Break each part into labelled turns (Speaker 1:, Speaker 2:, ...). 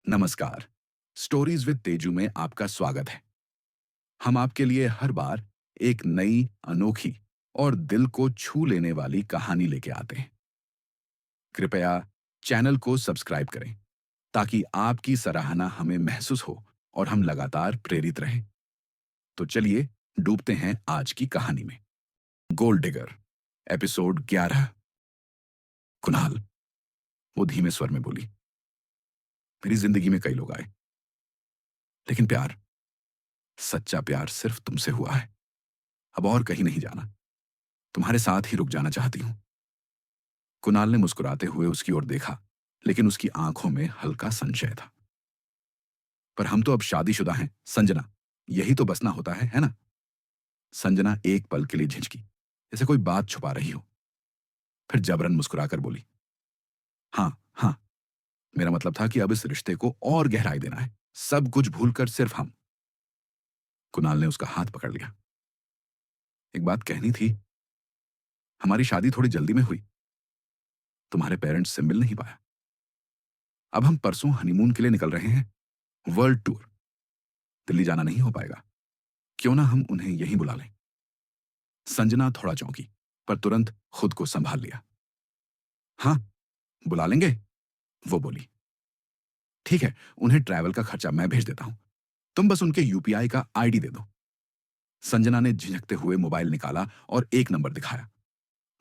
Speaker 1: नमस्कार। Stories with Tezu में आपका स्वागत है। हम आपके लिए हर बार एक नई, अनोखी और दिल को छू लेने वाली कहानी लेके आते हैं। कृपया चैनल को सब्सक्राइब करें ताकि आपकी सराहना हमें महसूस हो और हम लगातार प्रेरित रहें। तो चलिए डूबते हैं आज की कहानी में। Gold digger, episode 11। कुणाल, वो धीमे स्वर में बोली, मेरी जिंदगी में कई लोग आए, लेकिन प्यार, सच्चा प्यार सिर्फ तुमसे हुआ है। अब और कहीं नहीं जाना, तुम्हारे साथ ही रुक जाना चाहती हूं। कुणाल ने मुस्कुराते हुए उसकी ओर देखा, लेकिन उसकी आंखों में हल्का संशय था। पर हम तो अब शादीशुदा हैं, संजना। यही तो बसना होता है ना? संजना एक पल के लिए झिझकी, जैसे कोई बात छुपा रही हो। फिर जबरन मुस्कुराकर बोली, हाँ हाँ, मेरा मतलब था कि अब इस रिश्ते को और गहराई देना है, सब कुछ भूलकर सिर्फ हम। कुणाल ने उसका हाथ पकड़ लिया। एक बात कहनी थी, हमारी शादी थोड़ी जल्दी में हुई, तुम्हारे पेरेंट्स से मिल नहीं पाया। अब हम परसों हनीमून के लिए निकल रहे हैं, वर्ल्ड टूर। दिल्ली जाना नहीं हो पाएगा, क्यों ना हम उन्हें यहीं बुला लें। संजना थोड़ा चौंकी, पर तुरंत खुद को संभाल लिया। हाँ, बुला लेंगे, वो बोली। ठीक है, उन्हें ट्रैवल का खर्चा मैं भेज देता हूं, तुम बस उनके यूपीआई का आईडी दे दो। संजना ने झिझकते हुए मोबाइल निकाला और एक नंबर दिखाया।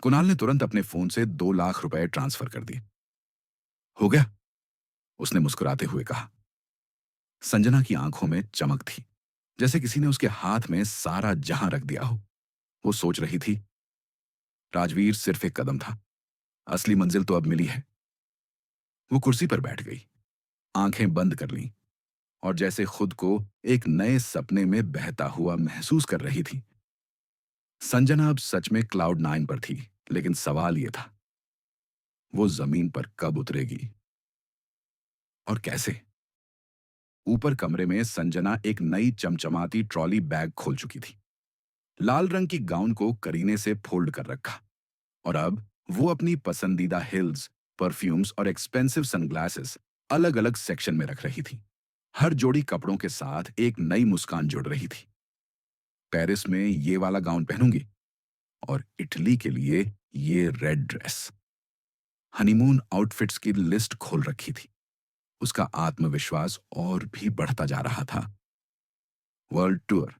Speaker 1: कुणाल ने तुरंत अपने फोन से 2 लाख रुपए ट्रांसफर कर दिए। हो गया, उसने मुस्कुराते हुए कहा। संजना की आंखों में चमक थी, जैसे किसी ने उसके हाथ में सारा जहां रख दिया हो। वो सोच रही थी, राजवीर सिर्फ एक कदम था, असली मंजिल तो अब मिली है। वो कुर्सी पर बैठ गई, आंखें बंद कर लीं और जैसे खुद को एक नए सपने में बहता हुआ महसूस कर रही थी। संजना अब सच में क्लाउड 9 पर थी, लेकिन सवाल यह था, वो जमीन पर कब उतरेगी और कैसे? ऊपर कमरे में संजना एक नई चमचमाती ट्रॉली बैग खोल चुकी थी। लाल रंग की गाउन को करीने से फोल्ड कर रखा और अब वो अपनी पसंदीदा हिल्स, परफ्यूम्स और एक्सपेंसिव सनग्लासेस अलग अलग सेक्शन में रख रही थी। हर जोड़ी कपड़ों के साथ एक नई मुस्कान जुड़ रही थी। पेरिस में ये वाला गाउन पहनूंगी और इटली के लिए ये रेड ड्रेस। हनीमून आउटफिट्स की लिस्ट खोल रखी थी। उसका आत्मविश्वास और भी बढ़ता जा रहा था। वर्ल्ड टूर,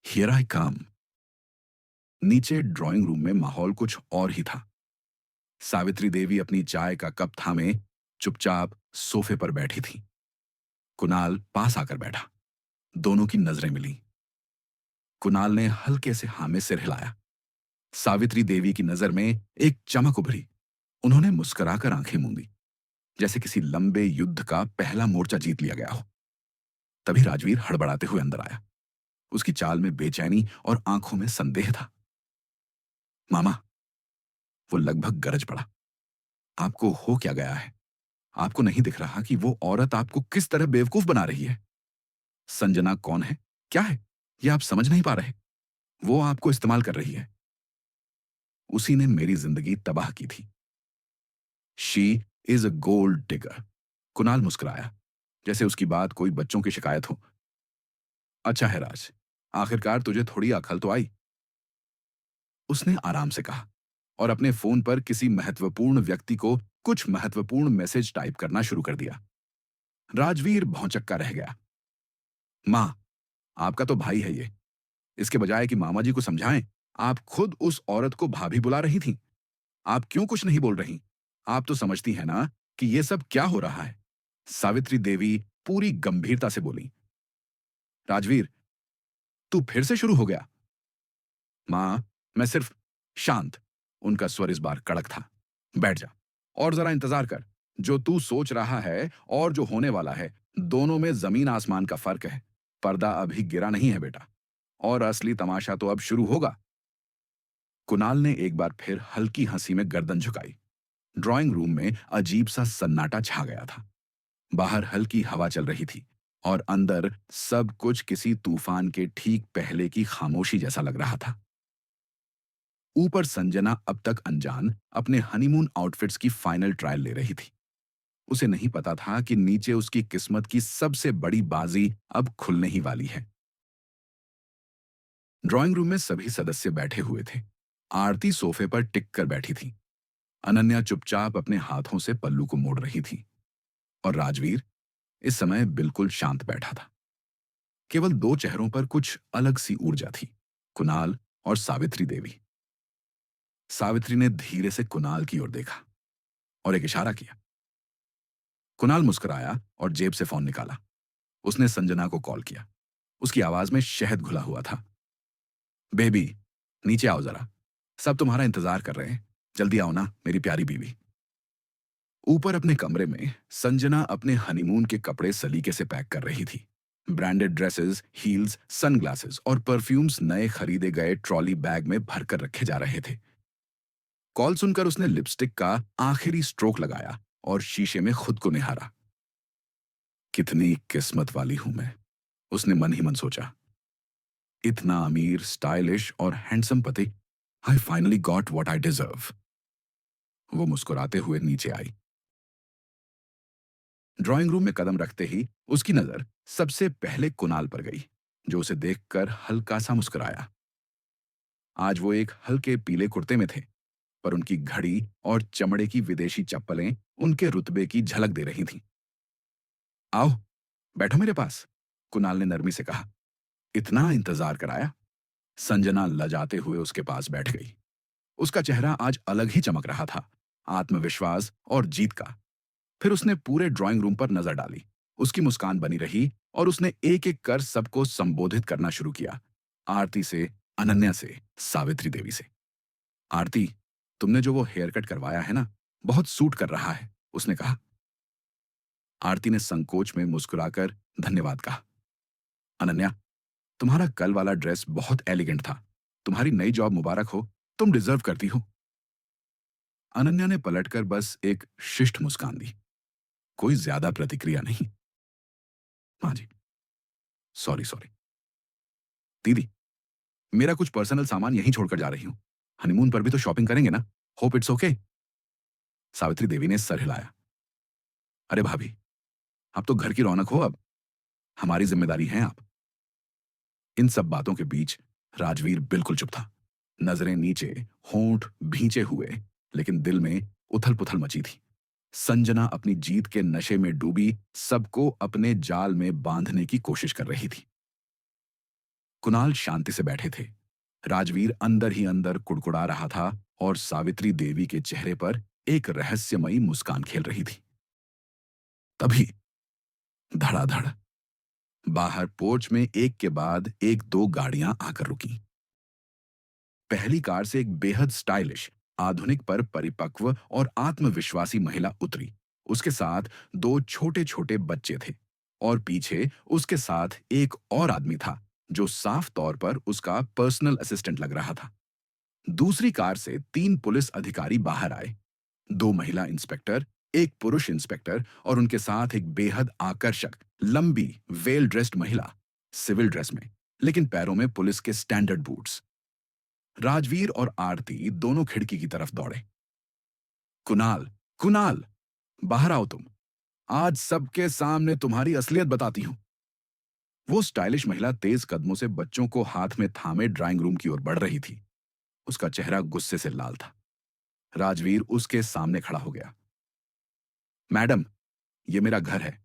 Speaker 1: हियर आई कम। नीचे ड्राइंग रूम में माहौल कुछ और ही था। सावित्री देवी अपनी चाय का कप थामे चुपचाप सोफे पर बैठी थी। कुणाल पास आकर बैठा। दोनों की नजरें मिली। कुणाल ने हल्के से हाँ में सिर हिलाया। सावित्री देवी की नजर में एक चमक उभरी। उन्होंने मुस्कुराकर आंखें मूंदी, जैसे किसी लंबे युद्ध का पहला मोर्चा जीत लिया गया हो। तभी राजवीर हड़बड़ाते हुए अंदर आया। उसकी चाल में बेचैनी और आंखों में संदेह था। मामा, वो लगभग गरज पड़ा, आपको हो क्या गया है? आपको नहीं दिख रहा कि वो औरत आपको किस तरह बेवकूफ बना रही है? संजना कौन है, क्या है, ये आप समझ नहीं पा रहे? वो आपको इस्तेमाल कर रही है। उसी ने मेरी जिंदगी तबाह की थी। She is a gold digger. Kunal मुस्कुराया, जैसे उसकी बात कोई बच्चों की शिकायत हो। अच्छा है राज, आखिरकार तुझे थोड़ी अकल तो आई, उसने आराम से कहा और अपने फोन पर किसी महत्वपूर्ण व्यक्ति को कुछ महत्वपूर्ण मैसेज टाइप करना शुरू कर दिया। राजवीर भौंचक्का रह गया। मां, आपका तो भाई है ये, इसके बजाय कि मामा जी को समझाएं, आप खुद उस औरत को भाभी बुला रही थीं। आप क्यों कुछ नहीं बोल रही? आप तो समझती हैं ना कि ये सब क्या हो रहा है? सावित्री देवी पूरी गंभीरता से बोली। राजवीर, तू फिर से शुरू हो गया? मां, मैं सिर्फ शांत। उनका स्वर इस बार कड़क था। बैठ जा और जरा इंतजार कर। जो तू सोच रहा है और जो होने वाला है, दोनों में जमीन आसमान का फर्क है। पर्दा अभी गिरा नहीं है बेटा, और असली तमाशा तो अब शुरू होगा। कुणाल ने एक बार फिर हल्की हंसी में गर्दन झुकाई। ड्राइंग रूम में अजीब सा सन्नाटा छा गया था। बाहर हल्की हवा चल रही थी और अंदर सब कुछ किसी तूफान के ठीक पहले की खामोशी जैसा लग रहा था। ऊपर संजना अब तक अनजान अपने हनीमून आउटफिट्स की फाइनल ट्रायल ले रही थी। उसे नहीं पता था कि नीचे उसकी किस्मत की सबसे बड़ी बाजी अब खुलने ही वाली है। ड्राइंग रूम में सभी सदस्य बैठे हुए थे। आरती सोफे पर टिक कर बैठी थी। अनन्या चुपचाप अपने हाथों से पल्लू को मोड़ रही थी और राजवीर इस समय बिल्कुल शांत बैठा था। केवल दो चेहरों पर कुछ अलग सी ऊर्जा थी, कुणाल और सावित्री देवी। सावित्री ने धीरे से कुणाल की ओर देखा और एक इशारा किया। कुणाल मुस्कुराया और जेब से फोन निकाला। उसने संजना को कॉल किया। उसकी आवाज में शहद घुला हुआ था। बेबी, नीचे आओ जरा। सब तुम्हारा इंतजार कर रहे हैं। जल्दी आओ ना मेरी प्यारी बीवी। ऊपर अपने कमरे में संजना अपने हनीमून के कपड़े सलीके से पैक कर रही थी। ब्रांडेड ड्रेसेस, हील्स, सनग्लासेस और परफ्यूम्स नए खरीदे गए ट्रॉली बैग में भरकर रखे जा रहे थे। कॉल सुनकर उसने लिपस्टिक का आखिरी स्ट्रोक लगाया और शीशे में खुद को निहारा। कितनी किस्मत वाली हूं मैं, उसने मन ही मन सोचा। इतना अमीर, स्टाइलिश और हैंडसम पति। I finally got what I deserve. वो मुस्कुराते हुए नीचे आई। ड्राइंग रूम में कदम रखते ही उसकी नजर सबसे पहले कुणाल पर गई, जो उसे देखकर हल्का सा मुस्कुराया। आज वो एक हल्के पीले कुर्ते में थे, पर उनकी घड़ी और चमड़े की विदेशी चप्पलें उनके रुतबे की झलक दे रही थीं। आओ, बैठो मेरे पास, कुणाल ने नरमी से कहा। इतना इंतजार कराया। संजना लजाते हुए उसके पास बैठ गई। उसका चेहरा आज अलग ही चमक रहा था, आत्मविश्वास और जीत का। फिर उसने पूरे ड्राइंग रूम पर नजर डाली। उसकी मुस्कान बनी रही और उसने एक एक कर सबको संबोधित करना शुरू किया। आरती से, अनन्या से, सावित्री देवी से। आरती, तुमने जो वो हेयर कट करवाया है ना, बहुत सूट कर रहा है, उसने कहा। आरती ने संकोच में मुस्कुराकर धन्यवाद कहा। अनन्या, तुम्हारा कल वाला ड्रेस बहुत एलिगेंट था। तुम्हारी नई जॉब मुबारक हो। तुम डिजर्व करती हो। अनन्या ने पलटकर बस एक शिष्ट मुस्कान दी। कोई ज्यादा प्रतिक्रिया नहीं। हाँ जी, सॉरी सॉरी। दीदी, मेरा कुछ पर्सनल सामान यहीं छोड़कर जा रही हूँ। हनीमून पर भी तो शॉपिंग करेंगे ना? Hope it's okay. Savitri Devi ने सर हिलाया। अरे भाभी, आप तो घर की रौनक हो अब। हमारी जिम्मेदारी हैं आप। इन सब बातों के बीच राजवीर बिल्कुल चुप था। नजरें नीचे, होंठ भींचे हुए, लेकिन दिल में उथल पुथल मची थी। संजना अपनी जीत के नशे में डूबी सबको अपने जाल में बांधने की कोशिश कर रही थी। कुणाल शांति से बैठे थे। राजवीर अंदर ही अंदर कुड़कुड़ा रहा था और सावित्री देवी के चेहरे पर एक रहस्यमयी मुस्कान खेल रही थी। तभी धड़ाधड़ बाहर पोर्च में एक के बाद एक दो गाड़ियां आकर रुकी। पहली कार से एक बेहद स्टाइलिश, आधुनिक पर परिपक्व और आत्मविश्वासी महिला उतरी। उसके साथ दो छोटे छोटे बच्चे थे और पीछे उसके साथ एक और आदमी था, जो साफ तौर पर उसका पर्सनल असिस्टेंट लग रहा था। दूसरी कार से तीन पुलिस अधिकारी बाहर आए। दो महिला इंस्पेक्टर, एक पुरुष इंस्पेक्टर और उनके साथ एक बेहद आकर्षक, लंबी, वेल ड्रेस्ड महिला, सिविल ड्रेस में, लेकिन पैरों में पुलिस के स्टैंडर्ड बूट्स। राजवीर और आरती दोनों खिड़की की तरफ दौड़े। कुणाल, कुणाल, बाहर आओ तुम। आज सबके सामने तुम्हारी असलियत बताती हूं। वो स्टाइलिश महिला तेज कदमों से बच्चों को हाथ में थामे ड्राइंग रूम की ओर बढ़ रही थी। उसका चेहरा गुस्से से लाल था। राजवीर उसके सामने खड़ा हो गया। मैडम, ये मेरा घर है।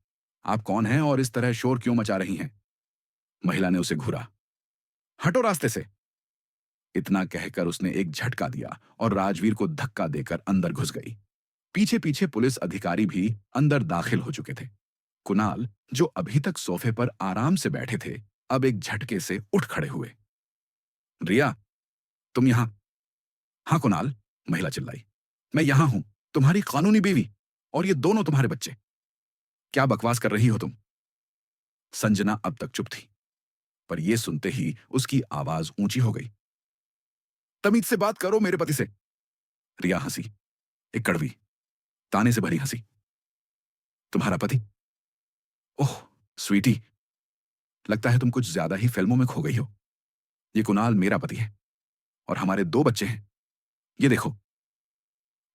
Speaker 1: आप कौन हैं और इस तरह शोर क्यों मचा रही हैं? महिला ने उसे घूरा। हटो रास्ते से। इतना कहकर उसने एक झटका दिया और राजवीर को धक्का देकर अंदर घुस गई। पीछे पीछे पुलिस अधिकारी भी अंदर दाखिल हो चुके थे। कुणाल, जो अभी तक सोफे पर आराम से बैठे थे, अब एक झटके से उठ खड़े हुए। रिया, तुम यहां? हाँ कुणाल, महिला चिल्लाई। मैं यहां हूं, तुम्हारी कानूनी बीवी, और ये दोनों तुम्हारे बच्चे। क्या बकवास कर रही हो तुम? संजना अब तक चुप थी, पर यह सुनते ही उसकी आवाज ऊंची हो गई। तमीज से बात करो मेरे पति से। रिया हंसी, एक कड़वी, ताने से भरी हंसी। तुम्हारा पति? ओह स्वीटी, लगता है तुम कुछ ज्यादा ही फिल्मों में खो गई हो। ये कुणाल मेरा पति है और हमारे दो बच्चे हैं। ये देखो।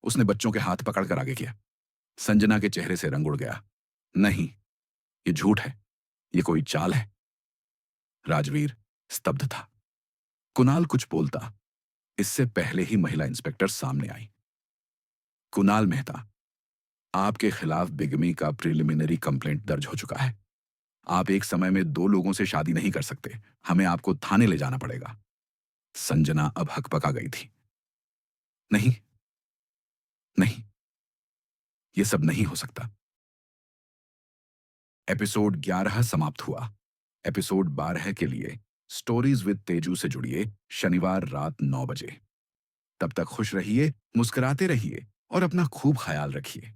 Speaker 1: उसने बच्चों के हाथ पकड़कर आगे किया। संजना के चेहरे से रंग उड़ गया। नहीं, ये झूठ है, ये कोई चाल है। राजवीर स्तब्ध था। कुणाल कुछ बोलता, इससे पहले ही महिला इंस्पेक्टर सामने आई। कुणाल मेहता, आपके खिलाफ बिगमी का प्रिलिमिनरी कंप्लेंट दर्ज हो चुका है। आप एक समय में 2 लोगों से शादी नहीं कर सकते। हमें आपको थाने ले जाना पड़ेगा। संजना अब हकपका गई थी। नहीं, नहीं, ये सब नहीं हो सकता। एपिसोड 11 समाप्त हुआ। एपिसोड 12 के लिए स्टोरीज विद तेजू से जुड़िए शनिवार रात 9 बजे। तब तक खुश रहिए, मुस्कुराते रहिए और अपना खूब ख्याल रखिए।